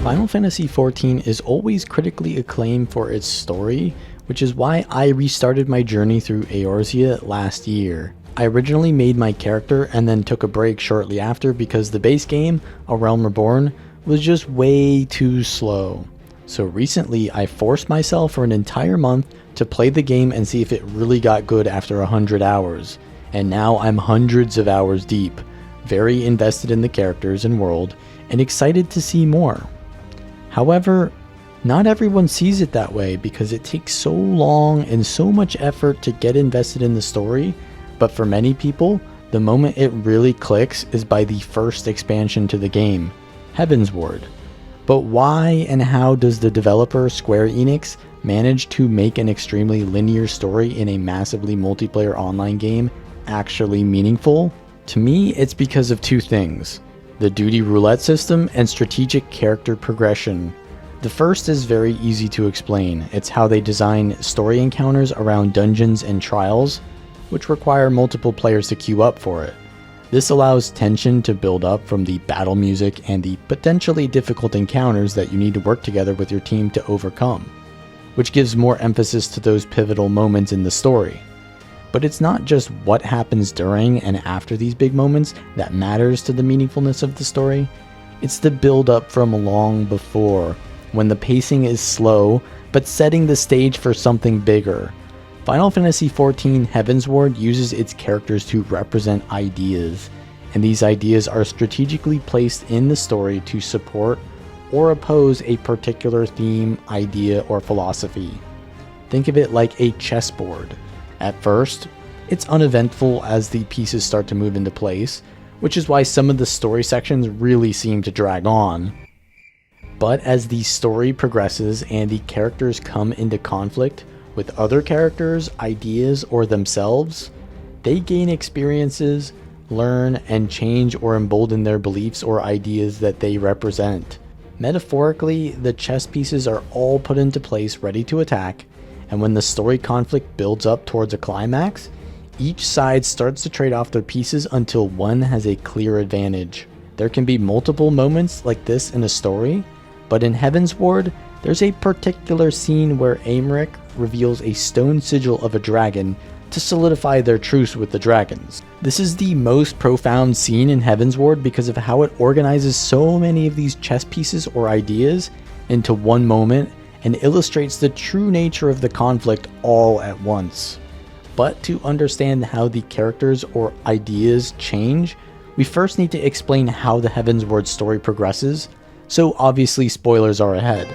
Final Fantasy XIV is always critically acclaimed for its story, which is why I restarted my journey through Eorzea last year. I originally made my character and then took a break shortly after because the base game, A Realm Reborn, was just way too slow. So recently I forced myself for an entire month to play the game and see if it really got good after 100 hours. And now I'm hundreds of hours deep, very invested in the characters and world, and excited to see more. However, not everyone sees it that way because it takes so long and so much effort to get invested in the story, but for many people, the moment it really clicks is by the first expansion to the game, Heavensward. But why and how does the developer Square Enix manage to make an extremely linear story in a massively multiplayer online game actually meaningful? To me, it's because of two things: the duty roulette system and strategic character progression. The first is very easy to explain. It's how they design story encounters around dungeons and trials, which require multiple players to queue up for it. This allows tension to build up from the battle music and the potentially difficult encounters that you need to work together with your team to overcome, which gives more emphasis to those pivotal moments in the story. But it's not just what happens during and after these big moments that matters to the meaningfulness of the story. It's the build up from long before, when the pacing is slow, but setting the stage for something bigger. Final Fantasy XIV Heavensward uses its characters to represent ideas, and these ideas are strategically placed in the story to support or oppose a particular theme, idea, or philosophy. Think of it like a chessboard. At first, it's uneventful as the pieces start to move into place, which is why some of the story sections really seem to drag on. But as the story progresses and the characters come into conflict with other characters, ideas, or themselves, they gain experiences, learn, and change or embolden their beliefs or ideas that they represent. Metaphorically, the chess pieces are all put into place ready to attack, and when the story conflict builds up towards a climax, each side starts to trade off their pieces until one has a clear advantage. There can be multiple moments like this in a story, but in Heavensward, there's a particular scene where Aymeric reveals a stone sigil of a dragon to solidify their truce with the dragons. This is the most profound scene in Heavensward because of how it organizes so many of these chess pieces or ideas into one moment and illustrates the true nature of the conflict all at once. But to understand how the characters or ideas change, we first need to explain how the Heavensward story progresses, so obviously spoilers are ahead.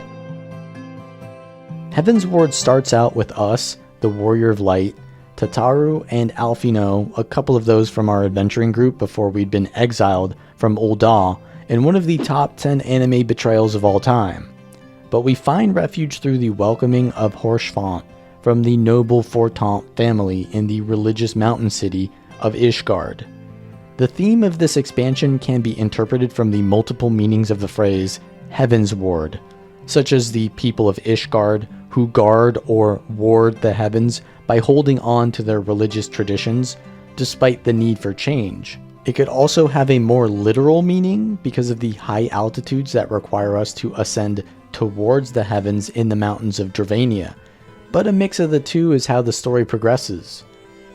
Heavensward starts out with us, the Warrior of Light, Tataru, and Alphino, a couple of those from our adventuring group before we'd been exiled from Ul'dah, in one of the top 10 anime betrayals of all time. But we find refuge through the welcoming of Horschfant from the noble Fortant family in the religious mountain city of Ishgard. The theme of this expansion can be interpreted from the multiple meanings of the phrase Heavensward, such as the people of Ishgard who guard or ward the heavens by holding on to their religious traditions despite the need for change. It could also have a more literal meaning because of the high altitudes that require us to ascend towards the heavens in the mountains of Dravania, but a mix of the two is how the story progresses.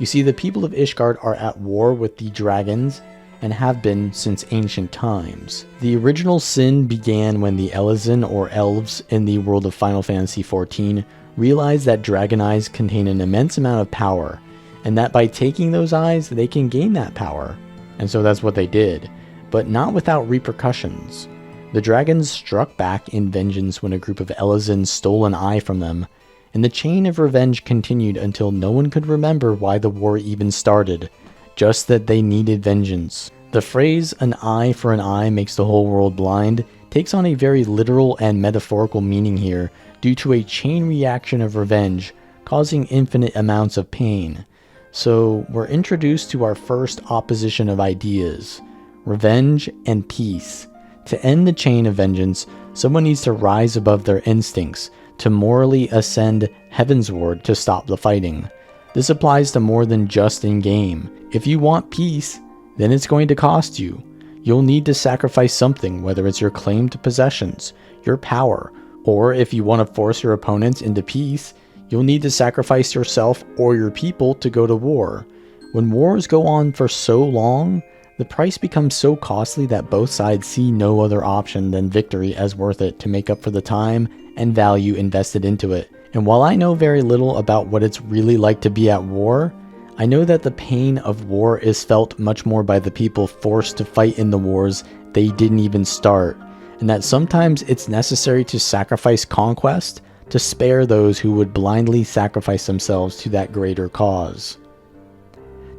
You see, the people of Ishgard are at war with the dragons and have been since ancient times. The original sin began when the Elezen, or elves, in the world of Final Fantasy XIV realized that dragon eyes contain an immense amount of power, and that by taking those eyes they can gain that power. And so that's what they did, but not without repercussions. The dragons struck back in vengeance when a group of Elezen stole an eye from them, and the chain of revenge continued until no one could remember why the war even started, just that they needed vengeance. The phrase, "an eye for an eye makes the whole world blind," takes on a very literal and metaphorical meaning here due to a chain reaction of revenge causing infinite amounts of pain. So we're introduced to our first opposition of ideas, revenge and peace. To end the chain of vengeance, someone needs to rise above their instincts, to morally ascend Heavensward to stop the fighting. This applies to more than just in-game. If you want peace, then it's going to cost you. You'll need to sacrifice something, whether it's your claimed possessions, your power, or if you want to force your opponents into peace, you'll need to sacrifice yourself or your people to go to war. When wars go on for so long, the price becomes so costly that both sides see no other option than victory as worth it to make up for the time and value invested into it. And while I know very little about what it's really like to be at war, I know that the pain of war is felt much more by the people forced to fight in the wars they didn't even start, and that sometimes it's necessary to sacrifice conquest to spare those who would blindly sacrifice themselves to that greater cause.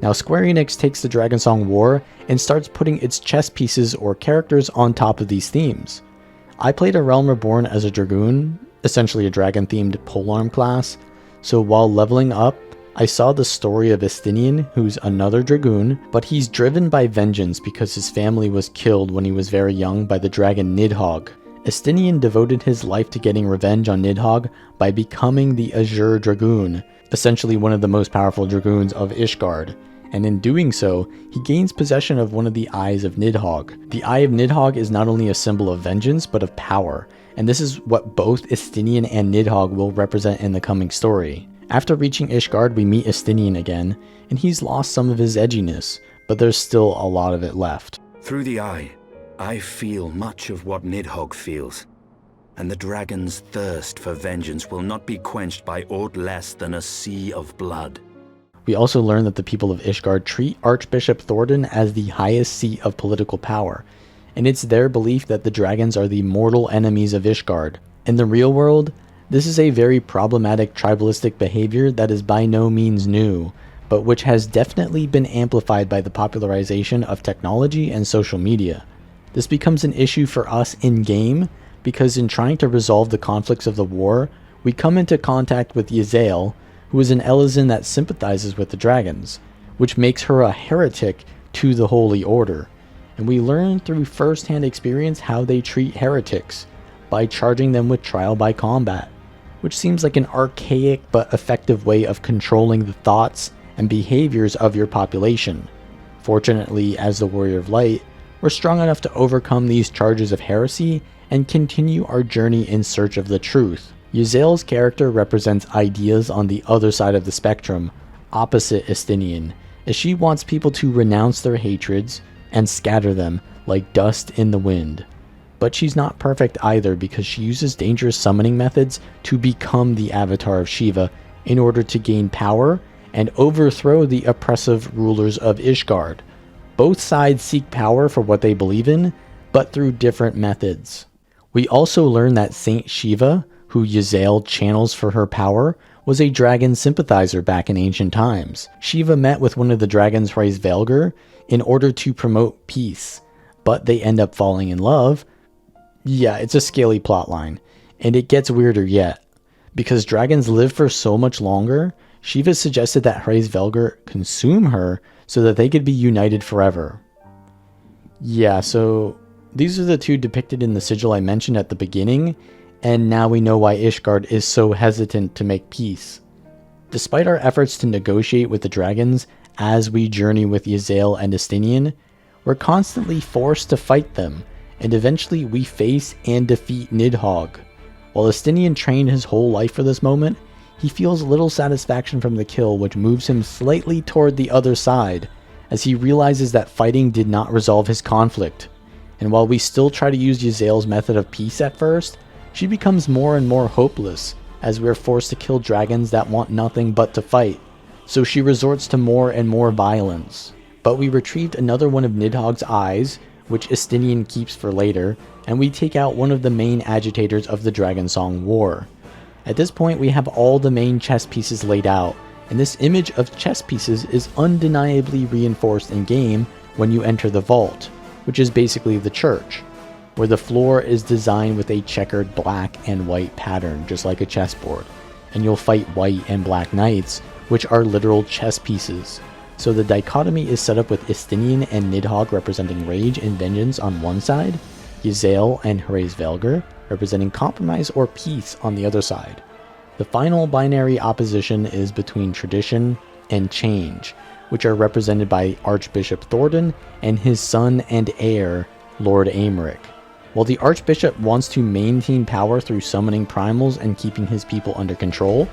Now Square Enix takes the Dragonsong War and starts putting its chess pieces or characters on top of these themes. I played a Realm Reborn as a Dragoon, essentially a dragon-themed polearm class, so while leveling up, I saw the story of Estinian, who's another Dragoon, but he's driven by vengeance because his family was killed when he was very young by the dragon Nidhogg. Estinian devoted his life to getting revenge on Nidhogg by becoming the Azure Dragoon, essentially one of the most powerful Dragoons of Ishgard, and in doing so, he gains possession of one of the Eyes of Nidhogg. The Eye of Nidhogg is not only a symbol of vengeance, but of power, and this is what both Estinian and Nidhogg will represent in the coming story. After reaching Ishgard, we meet Estinian again, and he's lost some of his edginess, but there's still a lot of it left. Through the eye, I feel much of what Nidhogg feels, and the dragon's thirst for vengeance will not be quenched by aught less than a sea of blood. We also learn that the people of Ishgard treat Archbishop Thordan as the highest seat of political power, and it's their belief that the dragons are the mortal enemies of Ishgard. In the real world, this is a very problematic tribalistic behavior that is by no means new, but which has definitely been amplified by the popularization of technology and social media. This becomes an issue for us in-game, because in trying to resolve the conflicts of the war, we come into contact with Yezael, who is an Elezen that sympathizes with the dragons, which makes her a heretic to the Holy Order, and we learn through first-hand experience how they treat heretics, by charging them with trial by combat, which seems like an archaic but effective way of controlling the thoughts and behaviors of your population. Fortunately, as the Warrior of Light, we're strong enough to overcome these charges of heresy and continue our journey in search of the truth. Yezael's character represents ideas on the other side of the spectrum, opposite Estinian, as she wants people to renounce their hatreds and scatter them like dust in the wind. But she's not perfect either, because she uses dangerous summoning methods to become the avatar of Shiva in order to gain power and overthrow the oppressive rulers of Ishgard. Both sides seek power for what they believe in, but through different methods. We also learn that Saint Shiva, who Yezael channels for her power, was a dragon sympathizer back in ancient times. Shiva met with one of the dragons Hraesvelgr in order to promote peace, but they end up falling in love. Yeah, it's a scaly plotline, and it gets weirder yet. Because dragons live for so much longer, Shiva suggested that Hraesvelgr consume her so that they could be united forever. Yeah, so these are the two depicted in the sigil I mentioned at the beginning, and now we know why Ishgard is so hesitant to make peace. Despite our efforts to negotiate with the dragons as we journey with Yezael and Estinian, we're constantly forced to fight them, and eventually we face and defeat Nidhogg. While Estinian trained his whole life for this moment, he feels little satisfaction from the kill, which moves him slightly toward the other side, as he realizes that fighting did not resolve his conflict. And while we still try to use Yezael's method of peace at first, she becomes more and more hopeless, as we are forced to kill dragons that want nothing but to fight, so she resorts to more and more violence. But we retrieved another one of Nidhogg's eyes, which Estinian keeps for later, and we take out one of the main agitators of the Dragonsong War. At this point, we have all the main chess pieces laid out, and this image of chess pieces is undeniably reinforced in game when you enter the vault, which is basically the church, where the floor is designed with a checkered black and white pattern, just like a chessboard, and you'll fight white and black knights, which are literal chess pieces. So the dichotomy is set up with Estinian and Nidhogg representing rage and vengeance on one side, Yezael and Hraesvelgr representing compromise or peace on the other side. The final binary opposition is between tradition and change, which are represented by Archbishop Thordan and his son and heir, Lord Aymeric. While the Archbishop wants to maintain power through summoning primals and keeping his people under control,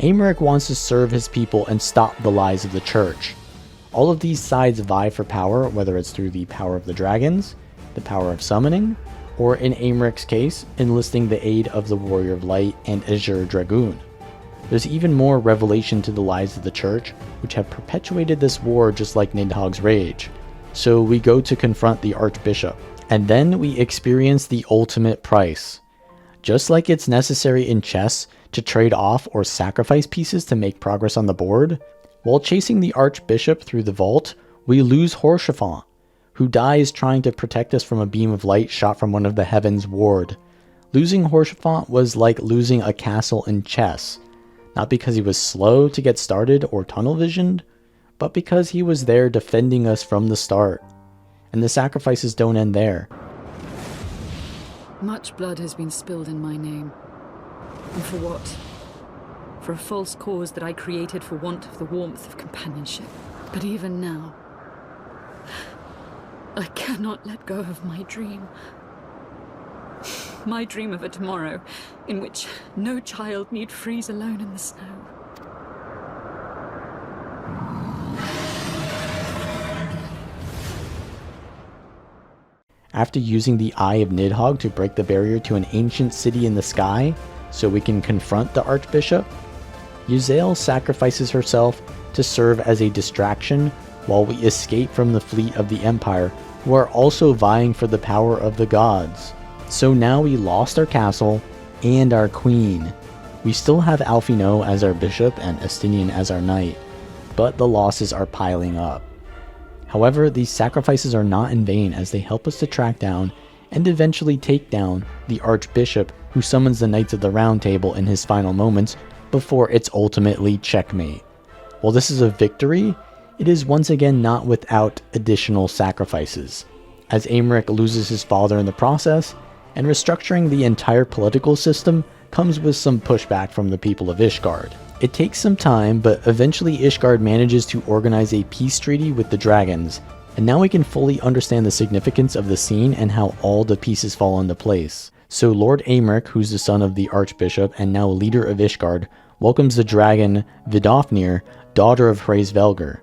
Aymeric wants to serve his people and stop the lies of the Church. All of these sides vie for power, whether it's through the power of the dragons, the power of summoning, or in Aymeric's case, enlisting the aid of the Warrior of Light and Azure Dragoon. There's even more revelation to the lies of the Church, which have perpetuated this war just like Nidhogg's rage. So we go to confront the Archbishop, and then we experience the ultimate price. Just like it's necessary in chess to trade off or sacrifice pieces to make progress on the board, while chasing the Archbishop through the vault, we lose Haurchefant, who dies trying to protect us from a beam of light shot from one of the Heavensward. Losing Haurchefant was like losing a castle in chess, not because he was slow to get started or tunnel visioned, but because he was there defending us from the start. And the sacrifices don't end there. Much blood has been spilled in my name. And for what? For a false cause that I created for want of the warmth of companionship. But even now, I cannot let go of my dream. My dream of a tomorrow in which no child need freeze alone in the snow. After using the Eye of Nidhogg to break the barrier to an ancient city in the sky, so we can confront the Archbishop, Yzael sacrifices herself to serve as a distraction while we escape from the fleet of the Empire, who are also vying for the power of the gods. So now we lost our castle and our queen. We still have Alphino as our bishop and Estinian as our knight, but the losses are piling up. However, these sacrifices are not in vain, as they help us to track down and eventually take down the Archbishop, who summons the Knights of the Round Table in his final moments before it's ultimately checkmate. While this is a victory, it is once again not without additional sacrifices, as Aymeric loses his father in the process, and restructuring the entire political system comes with some pushback from the people of Ishgard. It takes some time, but eventually Ishgard manages to organize a peace treaty with the dragons, and now we can fully understand the significance of the scene and how all the pieces fall into place. So Lord Aymeric, who's the son of the Archbishop and now leader of Ishgard, welcomes the dragon Vidofnir, daughter of Hraesvelgr.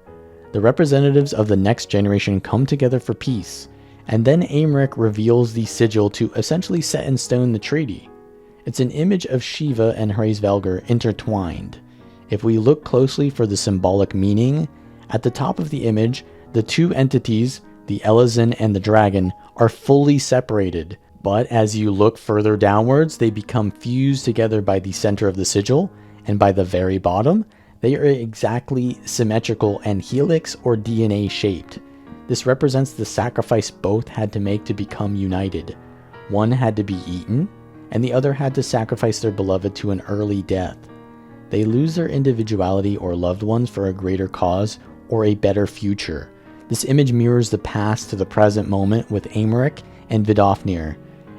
The representatives of the next generation come together for peace, and then Aymeric reveals the sigil to essentially set in stone the treaty. It's an image of Shiva and Hraesvelgr intertwined. If we look closely for the symbolic meaning, at the top of the image, the two entities, the Elezen and the dragon, are fully separated, but as you look further downwards, they become fused together by the center of the sigil, and by the very bottom, they are exactly symmetrical and helix or DNA shaped. This represents the sacrifice both had to make to become united. One had to be eaten, and the other had to sacrifice their beloved to an early death. They lose their individuality or loved ones for a greater cause or a better future. This image mirrors the past to the present moment with Aymeric and Vidofnir.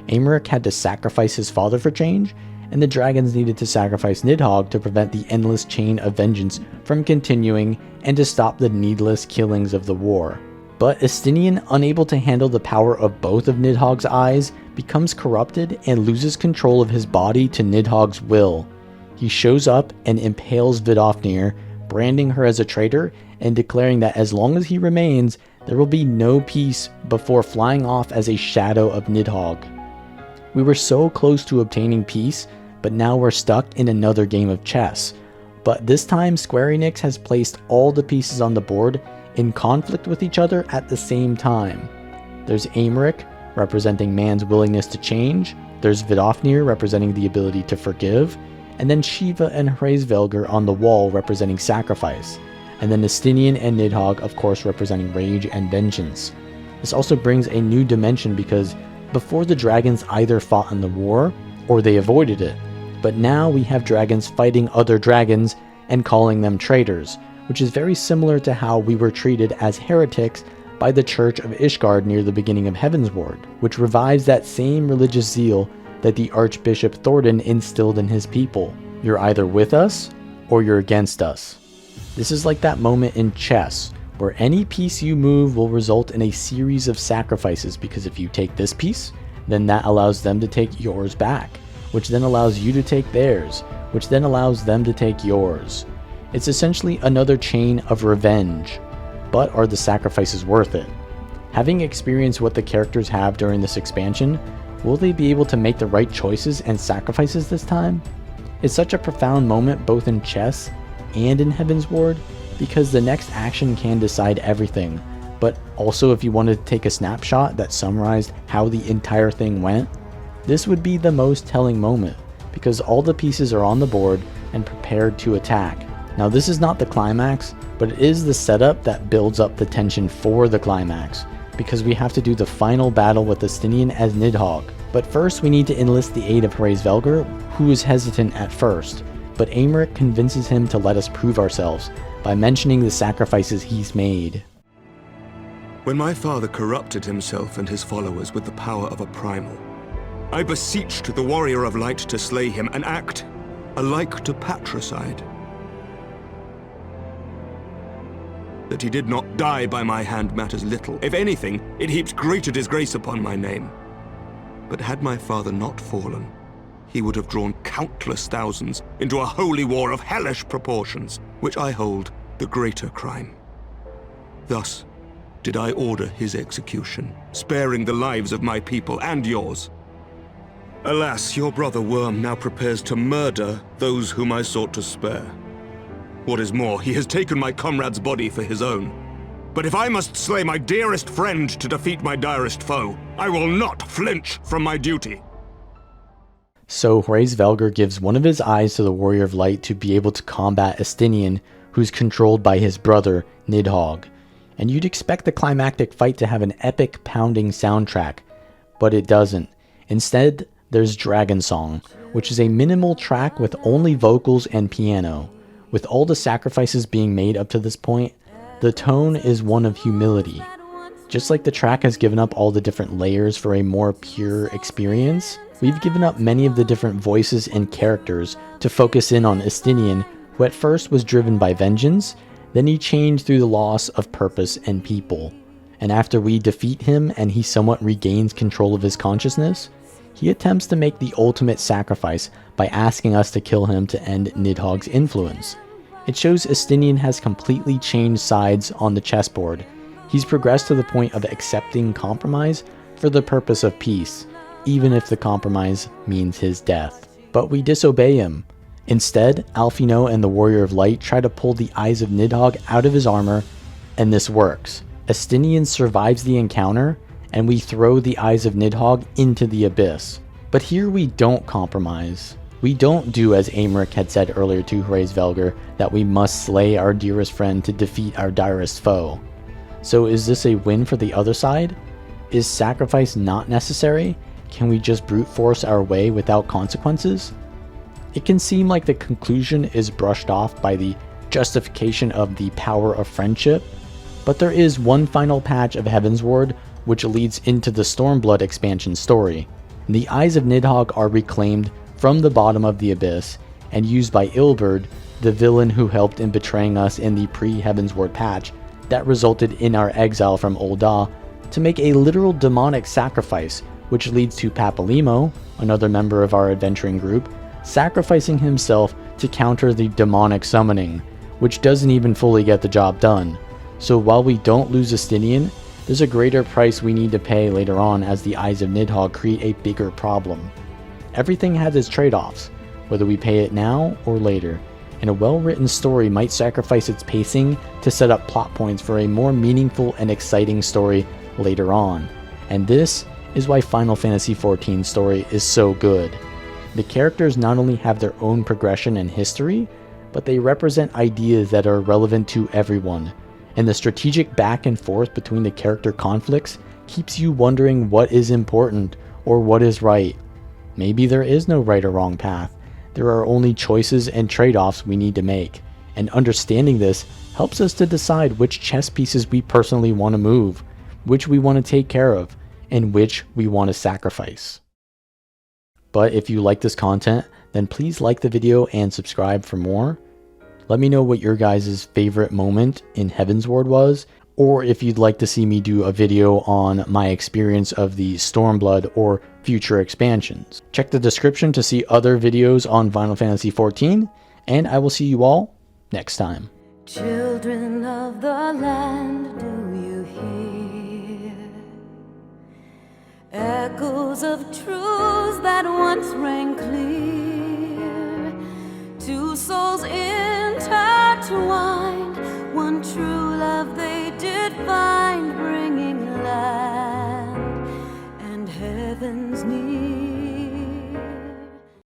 Aymeric had to sacrifice his father for change, and the dragons needed to sacrifice Nidhogg to prevent the endless chain of vengeance from continuing and to stop the needless killings of the war. But Estinian, unable to handle the power of both of Nidhogg's eyes, becomes corrupted and loses control of his body to Nidhogg's will. He shows up and impales Vidofnir, branding her as a traitor and declaring that as long as he remains, there will be no peace before flying off as a shadow of Nidhogg. We were so close to obtaining peace, but now we're stuck in another game of chess. But this time Square Enix has placed all the pieces on the board in conflict with each other at the same time. There's Aymeric, representing man's willingness to change, there's Vidofnir, representing the ability to forgive, and then Shiva and Hraesvelgr on the wall, representing sacrifice, and then Estinian and Nidhogg, of course, representing rage and vengeance. This also brings a new dimension because before the dragons either fought in the war, or they avoided it, but now we have dragons fighting other dragons and calling them traitors, which is very similar to how we were treated as heretics by the Church of Ishgard near the beginning of Heavensward, which revives that same religious zeal that the Archbishop Thordan instilled in his people. You're either with us, or you're against us. This is like that moment in chess, where any piece you move will result in a series of sacrifices, because if you take this piece, then that allows them to take yours back, which then allows you to take theirs, which then allows them to take yours. It's essentially another chain of revenge, but are the sacrifices worth it? Having experienced what the characters have during this expansion, will they be able to make the right choices and sacrifices this time? It's such a profound moment both in chess and in Heavensward, because the next action can decide everything, but also if you wanted to take a snapshot that summarized how the entire thing went, this would be the most telling moment, because all the pieces are on the board and prepared to attack. Now this is not the climax, but it is the setup that builds up the tension for the climax, because we have to do the final battle with Estinian as Nidhogg. But first we need to enlist the aid of Heavensward, who is hesitant at first, but Aymeric convinces him to let us prove ourselves by mentioning the sacrifices he's made. When my father corrupted himself and his followers with the power of a primal, I beseeched the warrior of light to slay him, an act alike to patricide. That he did not die by my hand matters little. If anything, it heaps greater disgrace upon my name. But had my father not fallen, he would have drawn countless thousands into a holy war of hellish proportions, which I hold the greater crime. Thus did I order his execution, sparing the lives of my people and yours. Alas, your brother Worm now prepares to murder those whom I sought to spare. What is more, he has taken my comrade's body for his own. But if I must slay my dearest friend to defeat my direst foe, I will not flinch from my duty. So Heavensward gives one of his eyes to the Warrior of Light to be able to combat Estinian, who's controlled by his brother Nidhogg. And you'd expect the climactic fight to have an epic pounding soundtrack, but it doesn't. Instead, there's Dragon Song, which is a minimal track with only vocals and piano. With all the sacrifices being made up to this point, the tone is one of humility. Just like the track has given up all the different layers for a more pure experience, we've given up many of the different voices and characters to focus in on Estinian, who at first was driven by vengeance, then he changed through the loss of purpose and people. And after we defeat him and he somewhat regains control of his consciousness, he attempts to make the ultimate sacrifice by asking us to kill him to end Nidhogg's influence. It shows Estinian has completely changed sides on the chessboard. He's progressed to the point of accepting compromise for the purpose of peace, even if the compromise means his death. But we disobey him. Instead, Alphino and the Warrior of Light try to pull the eyes of Nidhogg out of his armor, and this works. Estinian survives the encounter, and we throw the eyes of Nidhogg into the abyss. But here we don't compromise. We don't do as Aymeric had said earlier to Heavensward, that we must slay our dearest friend to defeat our direst foe. So is this a win for the other side? Is sacrifice not necessary? Can we just brute force our way without consequences? It can seem like the conclusion is brushed off by the justification of the power of friendship, but there is one final patch of Heavensward which leads into the Stormblood expansion story. The eyes of Nidhogg are reclaimed from the bottom of the abyss and used by Ilberd, the villain who helped in betraying us in the pre-Heavensward patch that resulted in our exile from Ul'dah, to make a literal demonic sacrifice, which leads to Papalymo, another member of our adventuring group, sacrificing himself to counter the demonic summoning, which doesn't even fully get the job done. So while we don't lose Estinian, there's a greater price we need to pay later on as the eyes of Nidhogg create a bigger problem. Everything has its trade-offs, whether we pay it now or later, and a well-written story might sacrifice its pacing to set up plot points for a more meaningful and exciting story later on. And this is why Final Fantasy XIV's story is so good. The characters not only have their own progression and history, but they represent ideas that are relevant to everyone, and the strategic back and forth between the character conflicts keeps you wondering what is important or what is right. Maybe there is no right or wrong path. There are only choices and trade-offs we need to make, and understanding this helps us to decide which chess pieces we personally want to move, which we want to take care of, and which we want to sacrifice. But if you like this content, then please like the video and subscribe for more. Let me know what your guys' favorite moment in Heavensward was, or if you'd like to see me do a video on my experience of the Stormblood or future expansions. Check the description to see other videos on Final Fantasy XIV, and I will see you all next time. Children of the land, do you hear echoes of truths that once rang clear? Two souls intertwined, one true love they did find, bringing land and heavens near.